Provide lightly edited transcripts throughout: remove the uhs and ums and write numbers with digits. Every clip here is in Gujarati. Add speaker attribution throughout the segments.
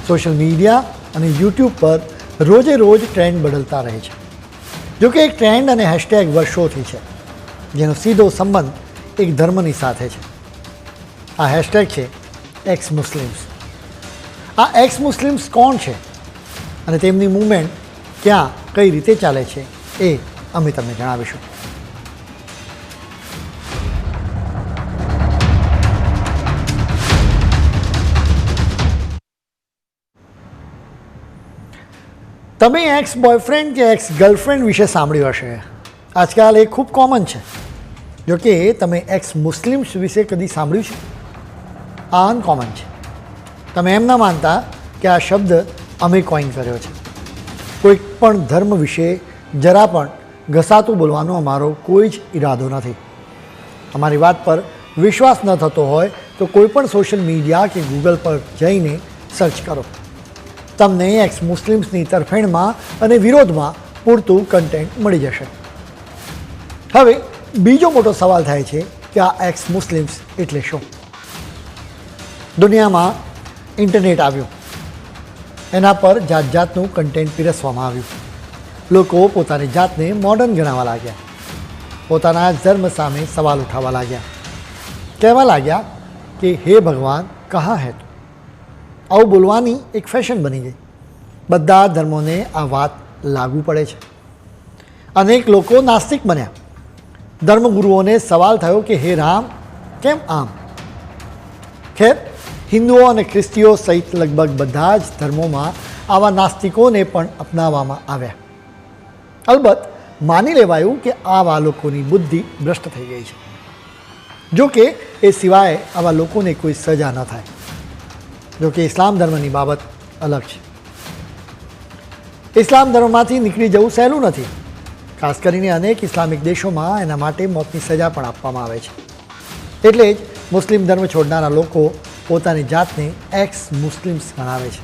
Speaker 1: સોશિયલ મીડિયા અને યુટ્યુબ પર રોજે રોજ ટ્રેન્ડ બદલતા રહે છે. જોકે એક ટ્રેન્ડ અને હેશટેગ વર્ષોથી છે, જેનો સીધો સંબંધ એક ધર્મની સાથે છે. આ હેશટેગ છે એક્સ મુસ્લિમ્સ. આ એક્સ મુસ્લિમ્સ કોણ છે અને તેમની મૂવમેન્ટ ક્યાં કઈ રીતે ચાલે છે એ અમે તમને જણાવીશું. તમે એક્સ બોયફ્રેન્ડ કે એક્સ ગર્લફ્રેન્ડ વિશે સાંભળ્યું હશે. આજકાલ એ ખૂબ કોમન છે. જોકે તમે એક્સ મુસ્લિમ્સ વિશે કદી સાંભળ્યું છે? આ અનકોમન છે. તમે એમ ના માનતા કે આ શબ્દ અમે કોઈન કર્યો છે. કોઈ પણ ધર્મ વિશે જરા પણ ઘસાતું બોલવાનો અમારો કોઈ જ ઈરાદો નથી. અમારી વાત પર વિશ્વાસ ન થતો હોય તો કોઈ પણ સોશિયલ મીડિયા કે ગૂગલ પર જઈને સર્ચ કરો. તમને એક્સ મુસ્લિમ્સની તરફેણમાં અને વિરોધમાં પૂરતું કન્ટેન્ટ મળી જશે. હવે બીજો મોટો સવાલ થાય છે કે આ એક્સ મુસ્લિમ્સ એટલે શું? દુનિયામાં ઇન્ટરનેટ આવ્યું, એના પર જાત જાતનું કન્ટેન્ટ પીરસવામાં આવ્યું. લોકો પોતાની જાતને મોડર્ન ગણાવવા લાગ્યા, પોતાના ધર્મ સામે સવાલ ઉઠાવવા લાગ્યા, કહેવા લાગ્યા કે હે ભગવાન કહા હે તું. આવું બોલવાની એક ફેશન બની ગઈ. બધા ધર્મોને આ વાત લાગુ પડે છે. અનેક લોકો નાસ્તિક બન્યા. ધર્મગુરુઓને સવાલ થયો કે હે રામ કેમ આમ? ખેર, હિન્દુઓ અને ખ્રિસ્તીઓ સહિત લગભગ બધા જ ધર્મોમાં આવા નાસ્તિકોને પણ અપનાવવામાં આવ્યા. અલબત્ત માની લેવાયું કે આવા લોકોની બુદ્ધિ ભ્રષ્ટ થઈ ગઈ છે. જો કે એ સિવાય આવા લોકોને કોઈ સજા ન થાય. જો કે ઇસ્લામ ધર્મની બાબત અલગ છે. ઇસ્લામ ધર્મમાંથી નીકળી જવું સહેલું નથી. ખાસ કરીને અનેક ઇસ્લામિક દેશોમાં એના માટે મોતની સજા પણ આપવામાં આવે છે. એટલે જ મુસ્લિમ ધર્મ છોડનારા લોકો પોતાની જાતને એક્સ મુસ્લિમ્સ ગણાવે છે.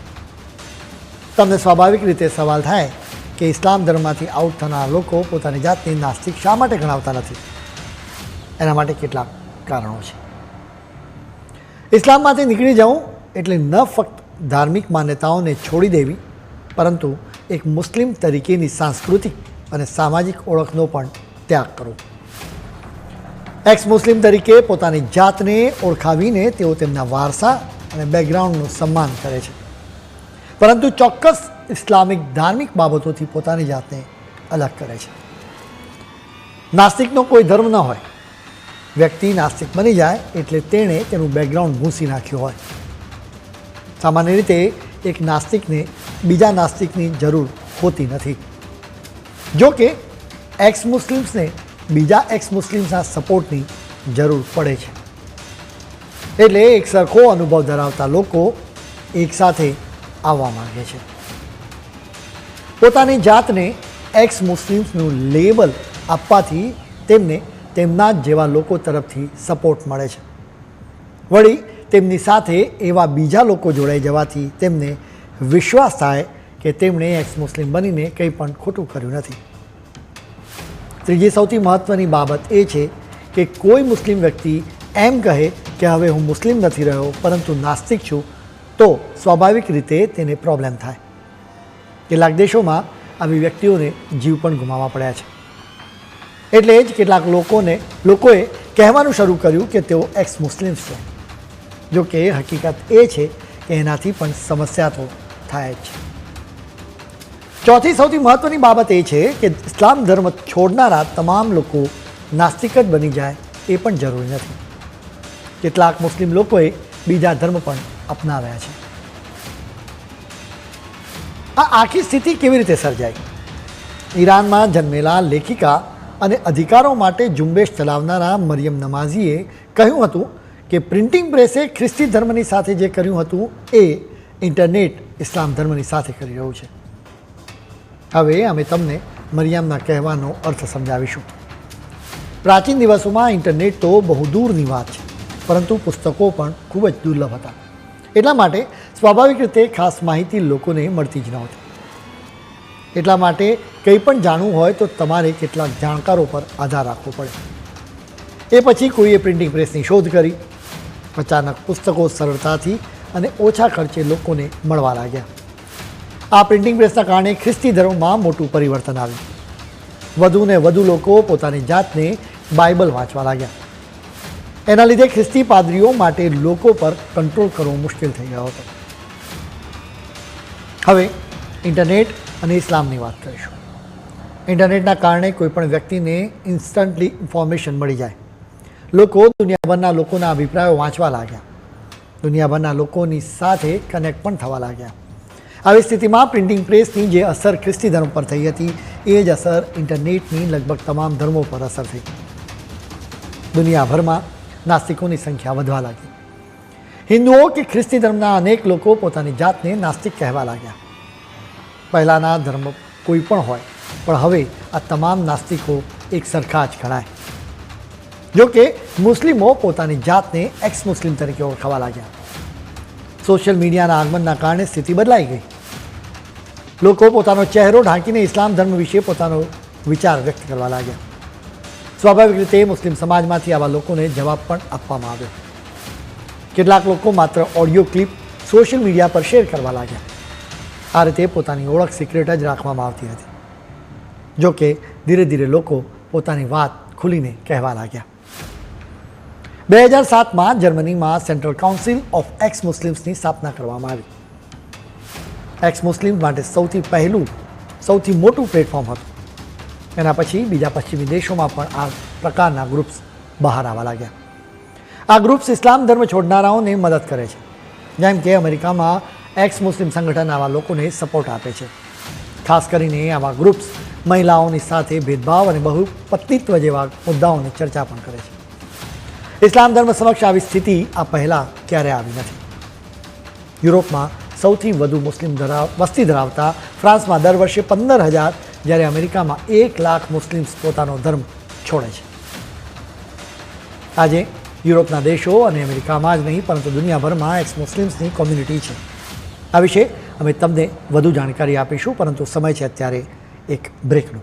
Speaker 1: તમને સ્વાભાવિક રીતે સવાલ થાય કે ઇસ્લામ ધર્મમાંથી આઉટ થનાર લોકો પોતાની જાતને નાસ્તિક શા માટે ગણાવતા નથી? એના માટે કેટલાક કારણો છે. ઇસ્લામમાંથી નીકળી જવું એટલે ન ફક્ત ધાર્મિક માન્યતાઓને છોડી દેવી, પરંતુ એક મુસ્લિમ તરીકેની સાંસ્કૃતિક અને સામાજિક ઓળખનો પણ ત્યાગ કરવો. એક્સ મુસ્લિમ તરીકે પોતાની જાતને ઓળખાવીને તેઓ તેમના વારસા અને બેકગ્રાઉન્ડનું સન્માન કરે છે, પરંતુ ચોક્કસ ઇસ્લામિક ધાર્મિક બાબતોથી પોતાની જાતને અલગ કરે છે. નાસ્તિકનો કોઈ ધર્મ ન હોય. વ્યક્તિ નાસ્તિક બની જાય એટલે તેણે તેનું બેકગ્રાઉન્ડ ભૂંસી નાખ્યું હોય. સામાન્ય રીતે એક નાસ્તિકને બીજા નાસ્તિકની જરૂર હોતી નથી. જો કે એક્સ મુસ્લિમ્સને બીજા એક્સ મુસ્લિમ્સના સપોર્ટની જરૂર પડે છે. એટલે એક સરખો અનુભવ ધરાવતા લોકો એકસાથે આવવા માંગે છે. પોતાની જાતને એક્સ મુસ્લિમ્સનું લેબલ આપવાથી તેમને તેમના જ જેવા લોકો તરફથી સપોર્ટ મળે છે. વળી તેમની સાથે એવા બીજા લોકો જોડાઈ જવાથી તેમને વિશ્વાસ થાય કે તેમણે એક્સ મુસ્લિમ બનીને કંઈ પણ ખોટું કર્યું નથી. ત્રીજી સૌથી મહત્ત્વની બાબત એ છે કે કોઈ મુસ્લિમ વ્યક્તિ એમ કહે કે હવે હું મુસ્લિમ નથી રહ્યો પરંતુ નાસ્તિક છું, તો સ્વાભાવિક રીતે તેને પ્રોબ્લેમ થાય. કેટલાક દેશોમાં આવી વ્યક્તિઓને જીવ પણ ગુમાવવા પડ્યા છે. એટલે જ કેટલાક લોકોએ કહેવાનું શરૂ કર્યું કે તેઓ એક્સ મુસ્લિમ્સ છે. જો કે હકીકત એ છે કે એનાથી પણ સમસ્યા તો થાય જ છે. ચોથી સૌથી મહત્ત્વની બાબત એ છે કે ઇસ્લામ ધર્મ છોડનારા તમામ લોકો નાસ્તિક જ બની જાય એ પણ જરૂરી નથી. કેટલાક મુસ્લિમ લોકોએ બીજા ધર્મ પણ અપનાવ્યા છે. આ આખી સ્થિતિ કેવી રીતે સર્જાઈ? ઈરાનમાં જન્મેલા લેખિકા અને અધિકારો માટે ઝુંબેશ ચલાવનારા મરિયમ નમાઝીએ કહ્યું હતું કે પ્રિન્ટિંગ પ્રેસે ખ્રિસ્તી ધર્મની સાથે જે કર્યું હતું એ ઇન્ટરનેટ ઇસ્લામ ધર્મની સાથે કરી રહ્યું છે. હવે અમે તમને મરિયમના કહેવાનો અર્થ સમજાવીશું. પ્રાચીન દિવસોમાં ઇન્ટરનેટ તો બહુ દૂરની વાત છે, પરંતુ પુસ્તકો પણ ખૂબ જ દુર્લભ હતા. એટલા માટે સ્વાભાવિક રીતે ખાસ માહિતી લોકોને મળતી જ નહોતી. એટલા માટે કંઈ પણ જાણવું હોય તો તમારે કેટલાક જાણકારો પર આધાર રાખવો પડે. એ પછી કોઈએ પ્રિન્ટિંગ પ્રેસની શોધ કરી. અચાનક પુસ્તકો સરળતાથી અને ઓછા ખર્ચે લોકોને મળવા લાગ્યા. આ પ્રિન્ટિંગ પ્રેસના કારણે ખ્રિસ્તી ધર્મમાં મોટું પરિવર્તન આવ્યું. વધુ ને વધુ લોકો પોતાની જાતને બાઇબલ વાંચવા લાગ્યા. એના લીધે ખ્રિસ્તી પાદરીઓ માટે લોકો પર કંટ્રોલ કરવો મુશ્કેલ થઈ ગયો હતો. હવે ઇન્ટરનેટ અને ઇસ્લામની વાત કરીશું. ઇન્ટરનેટના કારણે કોઈપણ વ્યક્તિને ઇન્સ્ટન્ટલી ઇન્ફોર્મેશન મળી જાય. લોકો દુનિયાભરના લોકોના અભિપ્રાયો વાંચવા લાગ્યા. દુનિયાભરના લોકોની સાથે કનેક્ટ પણ થવા લાગ્યા. આવી સ્થિતિમાં પ્રિન્ટિંગ પ્રેસની જે અસર ખ્રિસ્તી ધર્મ પર થઈ હતી એ જ અસર ઇન્ટરનેટની લગભગ તમામ ધર્મો પર અસર થઈ. દુનિયાભરમાં નાસ્તિકોની સંખ્યા વધવા લાગી. હિન્દુઓ કે ખ્રિસ્તી ધર્મના અનેક લોકો પોતાની જાતને નાસ્તિક કહેવા લાગ્યા. પહેલાંના ધર્મ કોઈ પણ હોય, પણ હવે આ તમામ નાસ્તિકો એક સરખા જ ગણાય. જો કે મુસ્લિમો પોતાની જાતને એક્સ મુસ્લિમ તરીકે ઓળખાવા લાગ્યા. સોશિયલ મીડિયાના આગમનના કારણે સ્થિતિ બદલાઈ ગઈ. લોકો પોતાનો ચહેરો ઢાંકીને ઇસ્લામ ધર્મ વિશે પોતાનો વિચાર વ્યક્ત કરવા લાગ્યા. સ્વાભાવિક રીતે મુસ્લિમ સમાજમાંથી આવા લોકોને જવાબ પણ આપવામાં આવ્યો. કેટલાક લોકો માત્ર ઓડિયો ક્લિપ સોશિયલ મીડિયા પર શેર કરવા લાગ્યા. આ રીતે પોતાની ઓળખ સિક્રેટ જ રાખવામાં આવતી હતી. જો કે ધીરે ધીરે લોકો પોતાની વાત ખુલીને કહેવા લાગ્યા. 2007માં જર્મનીમાં સેન્ટ્રલ કાઉન્સિલ ઓફ એક્સ મુસ્લિમ્સની સ્થાપના કરવામાં આવી. એક્સ મુસ્લિમ્સ માટે સૌથી મોટું પ્લેટફોર્મ હતું. એના પછી બીજા પશ્ચિમી દેશોમાં પણ આ પ્રકારના ગ્રુપ્સ બહાર આવવા લાગ્યા. આ ગ્રુપ્સ ઇસ્લામ ધર્મ છોડનારાઓને મદદ કરે છે. જેમ કે અમેરિકામાં એક્સ મુસ્લિમ સંગઠન આવા લોકોને સપોર્ટ આપે છે. ખાસ કરીને આવા ગ્રુપ્સ મહિલાઓની સાથે ભેદભાવ અને બહુપત્નીત્વ જેવા મુદ્દાઓની ચર્ચા પણ કરે છે. ઇસ્લામ ધર્મ સમક્ષ આવી સ્થિતિ આ પહેલાં ક્યારેય આવી નથી. યુરોપમાં સૌથી વધુ મુસ્લિમ વસ્તી ધરાવતા ફ્રાન્સમાં દર વર્ષે 15,000, જ્યારે અમેરિકામાં 1 લાખ મુસ્લિમ્સ પોતાનો ધર્મ છોડે છે. આજે યુરોપના દેશો અને અમેરિકામાં જ નહીં પરંતુ દુનિયાભરમાં એક્સ મુસ્લિમ્સની કોમ્યુનિટી છે. આ વિશે અમે તમને વધુ જાણકારી આપીશું, પરંતુ સમય છે અત્યારે એક બ્રેકનો.